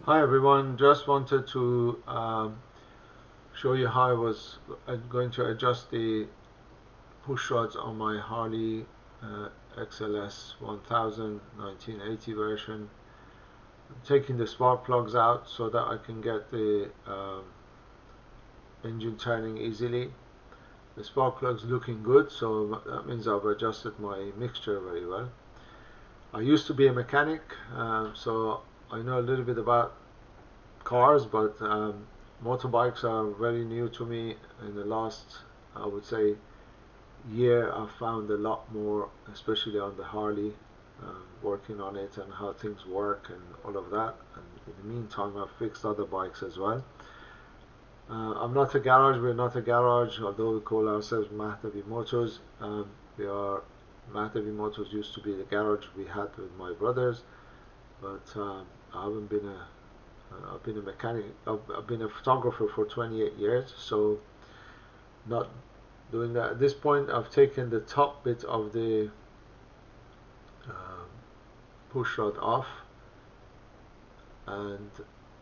Hi everyone, just wanted to show you how I was going to adjust the push rods on my Harley XLS 1000 1980 version. I'm taking the spark plugs out so that I can get the engine turning easily. The spark plugs looking good, so that means I've adjusted my mixture very well. I used to be a mechanic, so I know a little bit about cars, but motorbikes are very new to me. In the last, I would say, year, I've found a lot more, especially on the Harley, working on it and how things work and all of that. And in the meantime, I've fixed other bikes as well. I'm not a garage. We're not a garage, although we call ourselves Mahdavi Motors. We are Mahdavi Motors used to be the garage we had with my brothers, but I haven't been a I've been a mechanic. I've been a photographer for 28 years, so not doing that. At this point, I've taken the top bit of the push rod off, and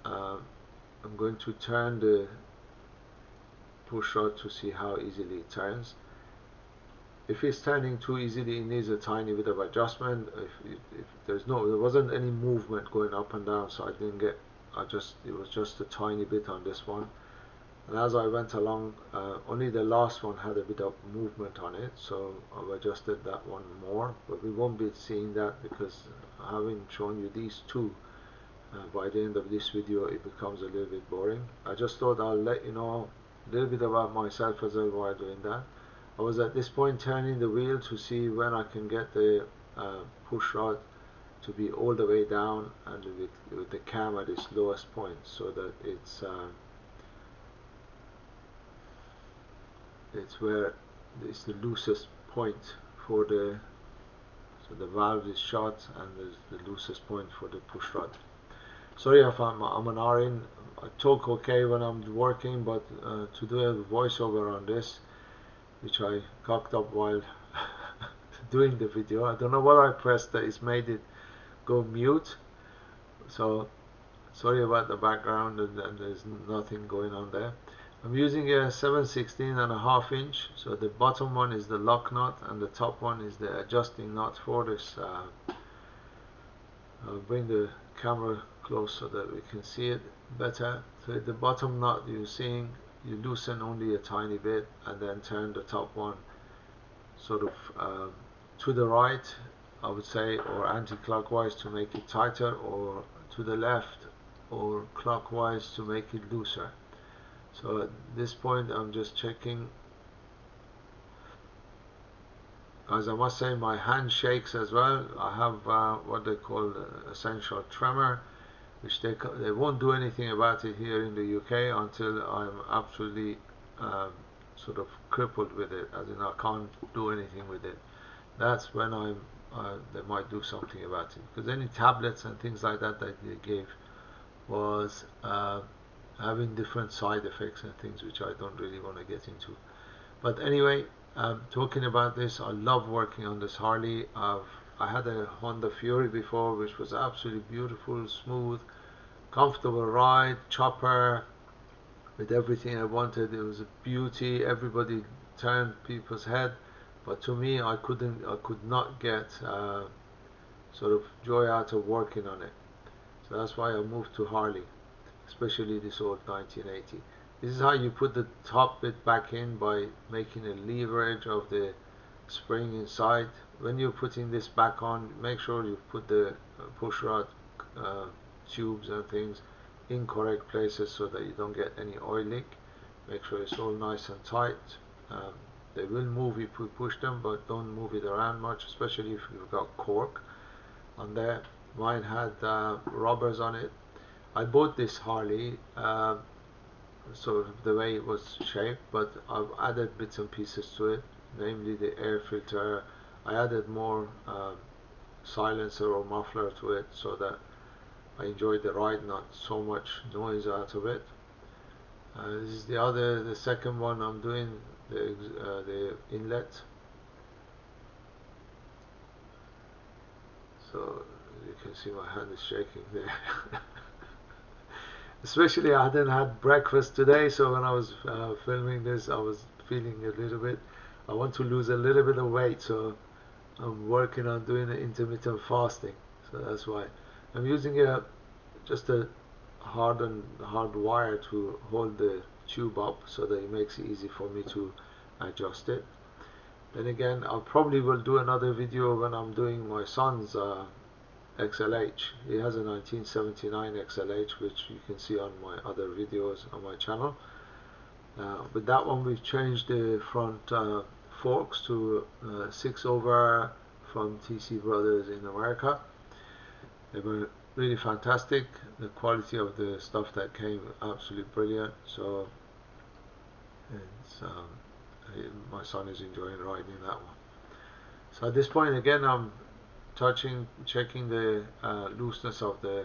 I'm going to turn the push rod to see how easily it turns. If it's turning too easily, it needs a tiny bit of adjustment. If there wasn't any movement going up and down, so I didn't get. It was just a tiny bit on this one. And as I went along, only the last one had a bit of movement on it, so I've adjusted that one more, but we won't be seeing that because having shown you these two, by the end of this video it becomes a little bit boring. I just thought I'll let you know a little bit about myself as well while doing that. I was at this point turning the wheel to see when I can get the push rod to be all the way down and with the cam at its lowest point, so that it's where it's the loosest point for so the valve is short and there's the loosest point for the push rod. Sorry if I'm an RN. I talk okay when I'm working, but to do a voiceover on this, which I cocked up while doing the video, I don't know what I pressed that it's made it go mute, so sorry about the background, and there's nothing going on there. I'm using a 7/16.5 inch, so the bottom one is the lock nut and the top one is the adjusting nut for this. I'll bring the camera close so that we can see it better. So the bottom nut you're seeing, you loosen only a tiny bit and then turn the top one sort of to the right, I would say, or anti-clockwise to make it tighter, or to the left or clockwise to make it looser. So at this point I'm just checking. As I must say, my hand shakes as well. I have what they call essential tremor, which they won't do anything about it here in the UK until I'm absolutely sort of crippled with it, as in I can't do anything with it. That's when they might do something about it, because any tablets and things like that that they gave was having different side effects and things which I don't really want to get into. But anyway, talking about this, I love working on this Harley. I had a Honda Fury before, which was absolutely beautiful, smooth, comfortable ride, chopper, with everything I wanted. It was a beauty. Everybody turned people's head, but to me, I could not get sort of joy out of working on it. So that's why I moved to Harley, especially this old 1980. This is how you put the top bit back in, by making a leverage of the spring inside. When you're putting this back on, make sure you put the push rod uh, tubes and things in correct places so that you don't get any oil leak. Make sure it's all nice and tight. Um, they will move if you push them, but don't move it around much, especially if you've got cork on there. Mine had rubbers on it. I bought this Harley sort of the way it was shaped, but I've added bits and pieces to it, namely the air filter. I added more silencer or muffler to it so that I enjoyed the ride, not so much noise out of it. This is the second one I'm doing, the inlet. So you can see my hand is shaking there. Especially I hadn't had breakfast today, so when I was filming this, I was feeling a little bit. I want to lose a little bit of weight, so I'm working on doing the intermittent fasting. So that's why I'm using just a hard wire to hold the tube up, so that it makes it easy for me to adjust it. Then again, I probably will do another video when I'm doing my son's XLH. He has a 1979 XLH, which you can see on my other videos on my channel. With that one, we've changed the front forks to 6-over from TC Brothers in America. They were really fantastic. The quality of the stuff that came, absolutely brilliant. So it's, my son is enjoying riding that one. So at this point, again, I'm checking the looseness of the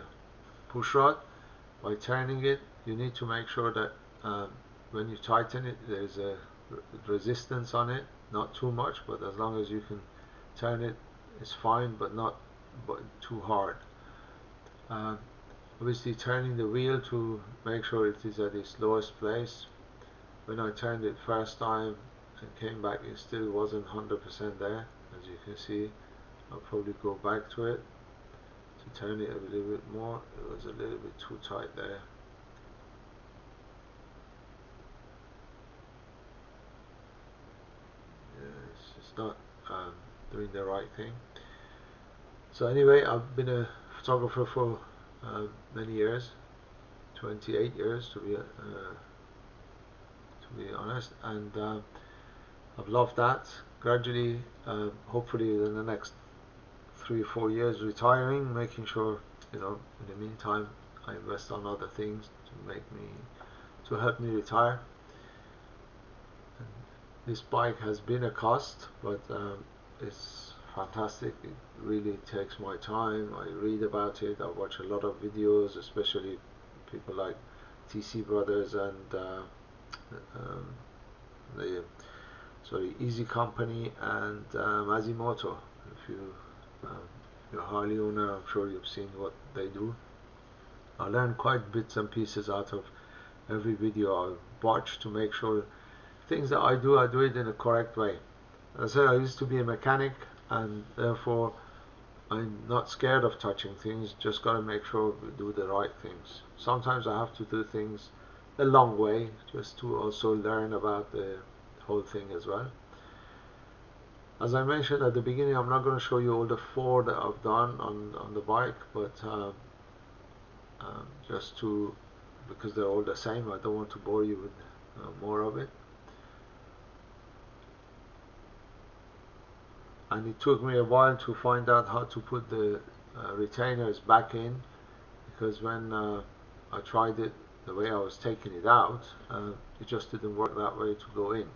push rod by turning it. You need to make sure that when you tighten it, there's a resistance on it, not too much, but as long as you can turn it, it's fine, but not too hard. Obviously, turning the wheel to make sure it is at its lowest place. When I turned it first time and came back, it still wasn't 100% there, as you can see. I'll probably go back to it to turn it a little bit more. It was a little bit too tight there. It's just not doing the right thing. So anyway, I've been a photographer for many years, 28 years to be honest, and I've loved that. Gradually, hopefully in the next 3 or 4 years, retiring, making sure, in the meantime, I invest on other things to help me retire. And this bike has been a cost, but it's fantastic. It really takes my time. I read about it. I watch a lot of videos, especially people like TC Brothers and the Easy Company and Mazimoto. If you're a Harley owner, I'm sure you've seen what they do. I learn quite bits and pieces out of every video I watch to make sure things that I do it in a correct way. As I said, I used to be a mechanic, and therefore I'm not scared of touching things. Just got to make sure we do the right things. Sometimes I have to do things a long way just to also learn about the whole thing as well. As I mentioned at the beginning, I'm not going to show you all the 4 that I've done on the bike, but because they're all the same, I don't want to bore you with more of it. And it took me a while to find out how to put the retainers back in, because when I tried it the way I was taking it out, it just didn't work that way to go in.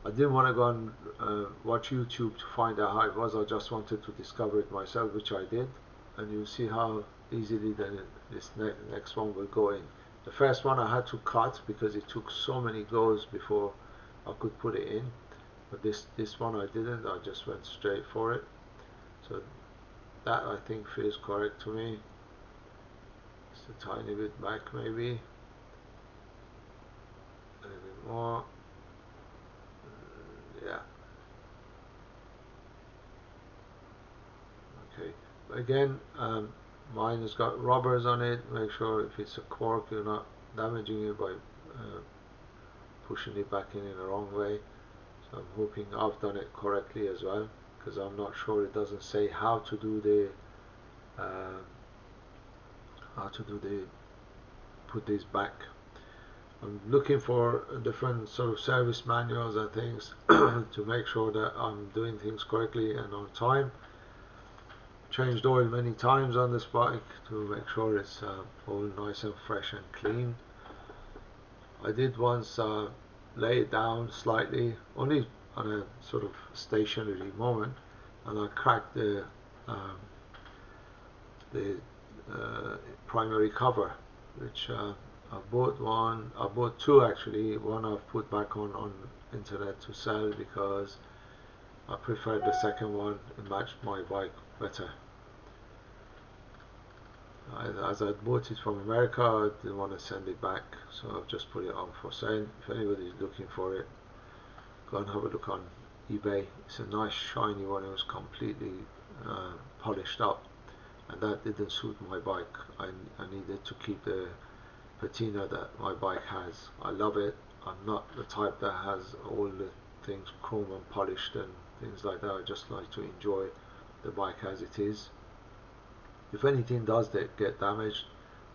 I didn't want to go and watch YouTube to find out how it was. I just wanted to discover it myself, which I did, and you'll see how easily this next one will go in. The first one I had to cut because it took so many goes before I could put it in, but this one I didn't. I just went straight for it. So that, I think, feels correct to me. Just a tiny bit back, maybe a little bit more. Yeah. Okay. Again, mine has got rubbers on it. Make sure if it's a cork, you're not damaging it by pushing it back in the wrong way. So I'm hoping I've done it correctly as well, because I'm not sure, it doesn't say how to do the put this back. I'm looking for different sort of service manuals and things to make sure that I'm doing things correctly and on time. Changed oil many times on this bike to make sure it's all nice and fresh and clean. I did once lay it down slightly, only on a sort of stationary moment, and I cracked the primary cover, which I bought 2 actually. One I've put back on internet to sell because I preferred the second one. It matched my bike better. as I bought it from America, I didn't want to send it back, so I've just put it on for sale. If anybody is looking for it, go and have a look on eBay. It's a nice shiny one. It was completely polished up, and that didn't suit my bike. I needed to keep the patina that my bike has. I love it. I'm not the type that has all the things chrome and polished and things like that. I just like to enjoy the bike as it is. If anything does get damaged,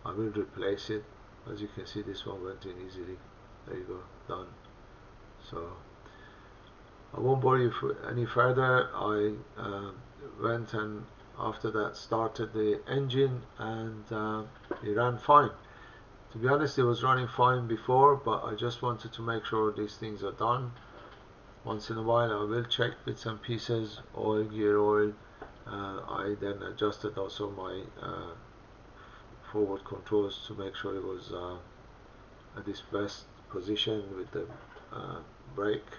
I will replace it. As you can see, this one went in easily. There you go, done. So I won't bore you any further. I went and after that started the engine, and it ran fine. To be honest, it was running fine before, but I just wanted to make sure these things are done. Once in a while I will check bits and pieces, oil, gear oil. I then adjusted also my forward controls to make sure it was at its best position with the brake.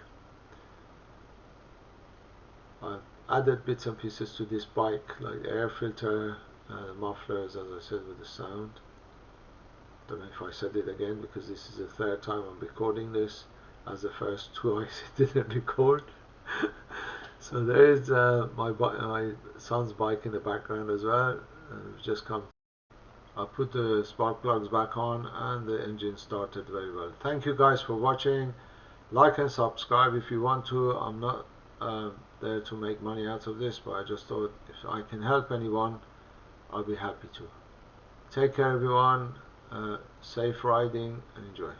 I've added bits and pieces to this bike, like the air filter, mufflers, as I said, with the sound. Don't know if I said it again, because this is the third time I'm recording this, as the first two I didn't record. So there is my son's bike in the background as well. We've just come. I put the spark plugs back on and the engine started very well. Thank you guys for watching. Like and subscribe if you want to. I'm not there to make money out of this, but I just thought if I can help anyone, I'll be happy to. Take care everyone, safe riding and enjoy.